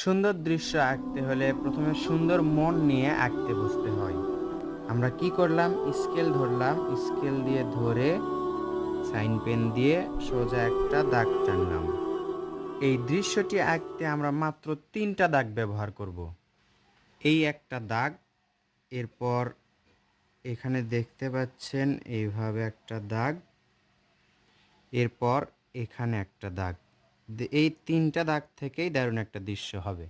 সুন্দর দৃশ্য আঁকতে হলে প্রথমে সুন্দর মন নিয়ে আঁকতে বসতে হয়। আমরা কি করলাম, স্কেল ধরলাম, স্কেল দিয়ে ধরে সাইন পেন দিয়ে সোজা একটা দাগ টানলাম। এই দৃশ্যটি আঁকতে আমরা মাত্র 3টা দাগ ব্যবহার করব। এই একটা দাগ, এরপর এখানে দেখতে পাচ্ছেন এইভাবে একটা দাগ, এরপর এখানে একটা দাগ। এই 3টা দাগ থেকেই দারুণ একটা দৃশ্য হবে।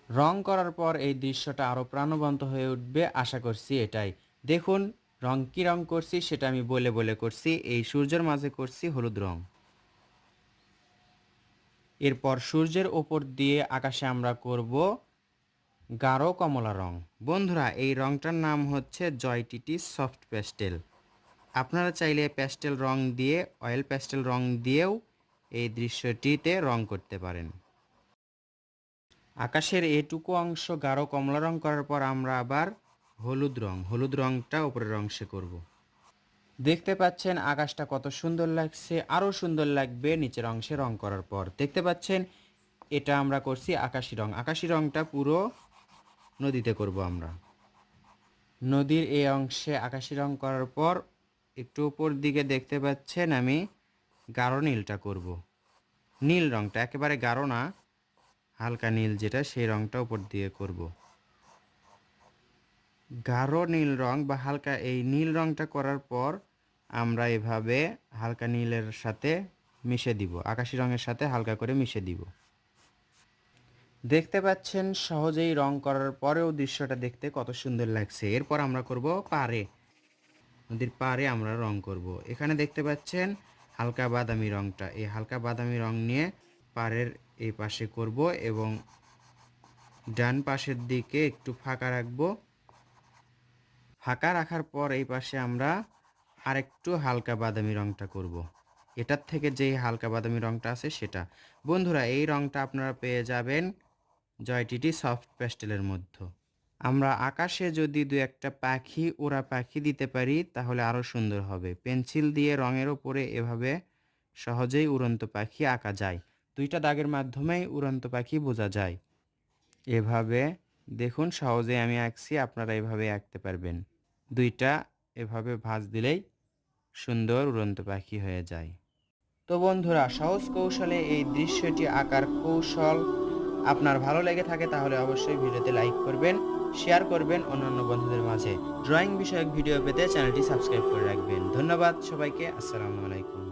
রং করার পর এই দৃশ্যটা আরও প্রাণবন্ত হয়ে উঠবে, আশা করছি এটাই। দেখুন রং কী রং করছি সেটা আমি বলে বলে করছি। এই সূর্যের মাঝে করছি হলুদ রং। এরপর সূর্যের ওপর দিয়ে আকাশে আমরা করব গাঢ় কমলা রং। বন্ধুরা, এই রংটার নাম হচ্ছে জয়টিটি সফট প্যাস্টেল। আপনারা চাইলে প্যাস্টেল রং দিয়ে, অয়েল প্যাস্টেল রং দিয়েও এই দৃশ্যটিতে রং করতে পারেন। আকাশের এটুকু অংশ গাঢ় কমলা রং করার পর আমরা আবার হলুদ রংটা উপরের অংশে করব। দেখতে পাচ্ছেন আকাশটা কত সুন্দর লাগছে, আরও সুন্দর লাগবে নিচের অংশে রং করার পর। দেখতে পাচ্ছেন এটা আমরা করছি আকাশি রং। আকাশি রংটা পুরো নদীতে করব আমরা। নদীর এই অংশে আকাশি রং করার পর একটু উপর দিকে দেখতে পাচ্ছেন আমি গাঢ় নীলটা করব। নীল রংটা একেবারে গাঢ় না, হালকা নীল যেটা, সেই রংটা উপর দিয়ে করব। গাঢ় নীল রং বা হালকা এই নীল রংটা করার পর আমরা এভাবে হালকা নীলের সাথে মিশে দিব, আকাশি রঙের সাথে হালকা করে মিশে দিব। দেখতে পাচ্ছেন সহজেই রং করার পরেও দৃশ্যটা দেখতে কত সুন্দর লাগছে। এরপর আমরা করব পাড়ে, নদীর পাড়ে আমরা রং করব। এখানে দেখতে পাচ্ছেন হালকা বাদামি রংটা, এই হালকা বাদামি রং নিয়ে পাড়ের এই পাশে করব এবং ডান পাশের দিকে একটু ফাঁকা রাখবো। ফাঁকা রাখার পর এই পাশে আমরা আরেকটু হালকা বাদামি রংটা করব। এটার থেকে যেই হালকা বাদামি রংটা আছে সেটা। বন্ধুরা, এই রংটা আপনারা পেয়ে যাবেন জয়টিটি সফট প্যাস্টেলের মধ্যে। আমরা আকাশে যদি দু একটা পাখি, ওড়া পাখি দিতে পারি তাহলে আরও সুন্দর হবে। পেন্সিল দিয়ে রঙের ওপরে এভাবে সহজেই উড়ন্ত পাখি আঁকা যায়। 2টা দাগের মাধ্যমেই উড়ন্ত পাখি বোঝা যায়। এভাবে দেখুন সহজেই আমি আঁকছি, আপনারা এভাবে আঁকতে পারবেন। 2টা এভাবে ভাঁজ দিলেই সুন্দর উড়ন্ত পাখি হয়ে যায়। তো বন্ধুরা, সহজ কৌশলে এই দৃশ্যটি আঁকার কৌশল আপনার ভালো লেগে থাকে তাহলে অবশ্যই ভিডিওতে লাইক করবেন, শেয়ার করবেন অন্যান্য বন্ধুদের মাঝে। ড্রয়িং বিষয়ক ভিডিও পেতে চ্যানেলটি সাবস্ক্রাইব করে রাখবেন। ধন্যবাদ সবাইকে। আসসালামু আলাইকুম।